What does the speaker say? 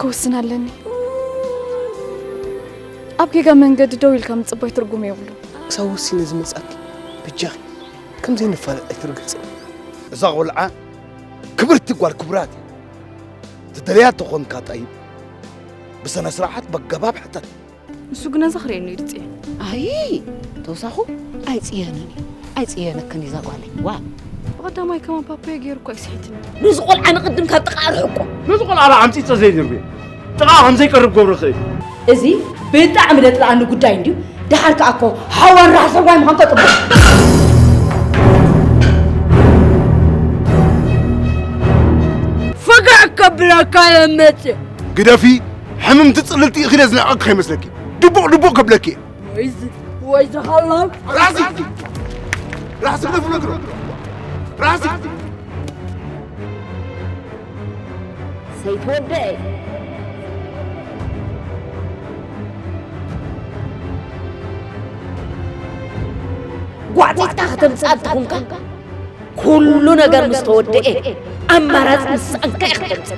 كوسنا لني أبكي كمان قد دويل كم تصبح ترجم يقولوا سوسي لازم نسأل بجاه كم زين الفرق ترجع زاغول ع كبرت تقول كبرات تدريات تكون كطيب بس أنا سرعت بجباب حتى سوقنا زخرين يرتي أي توصحوا أي كني زاغولي وا قدامي كمان بابا يجير كويس حيتنا نزقل عن قدم كتقال حقه نزقل على عمتي تزيد ربي تقام زي قرب قبر خير إزي بتاع من الآن قدام ديو دحرك أكو حوار راس وين هم تطبق فقع قبلك يا متى قدافي حمم تصلتي خلازنا أقخي مسلكي دبو قبلك وإذا خلاص راسك نفلك راسك سيتودي قعدت تختم صدقهم كل نجار مستودع أما راس مسأنك يختم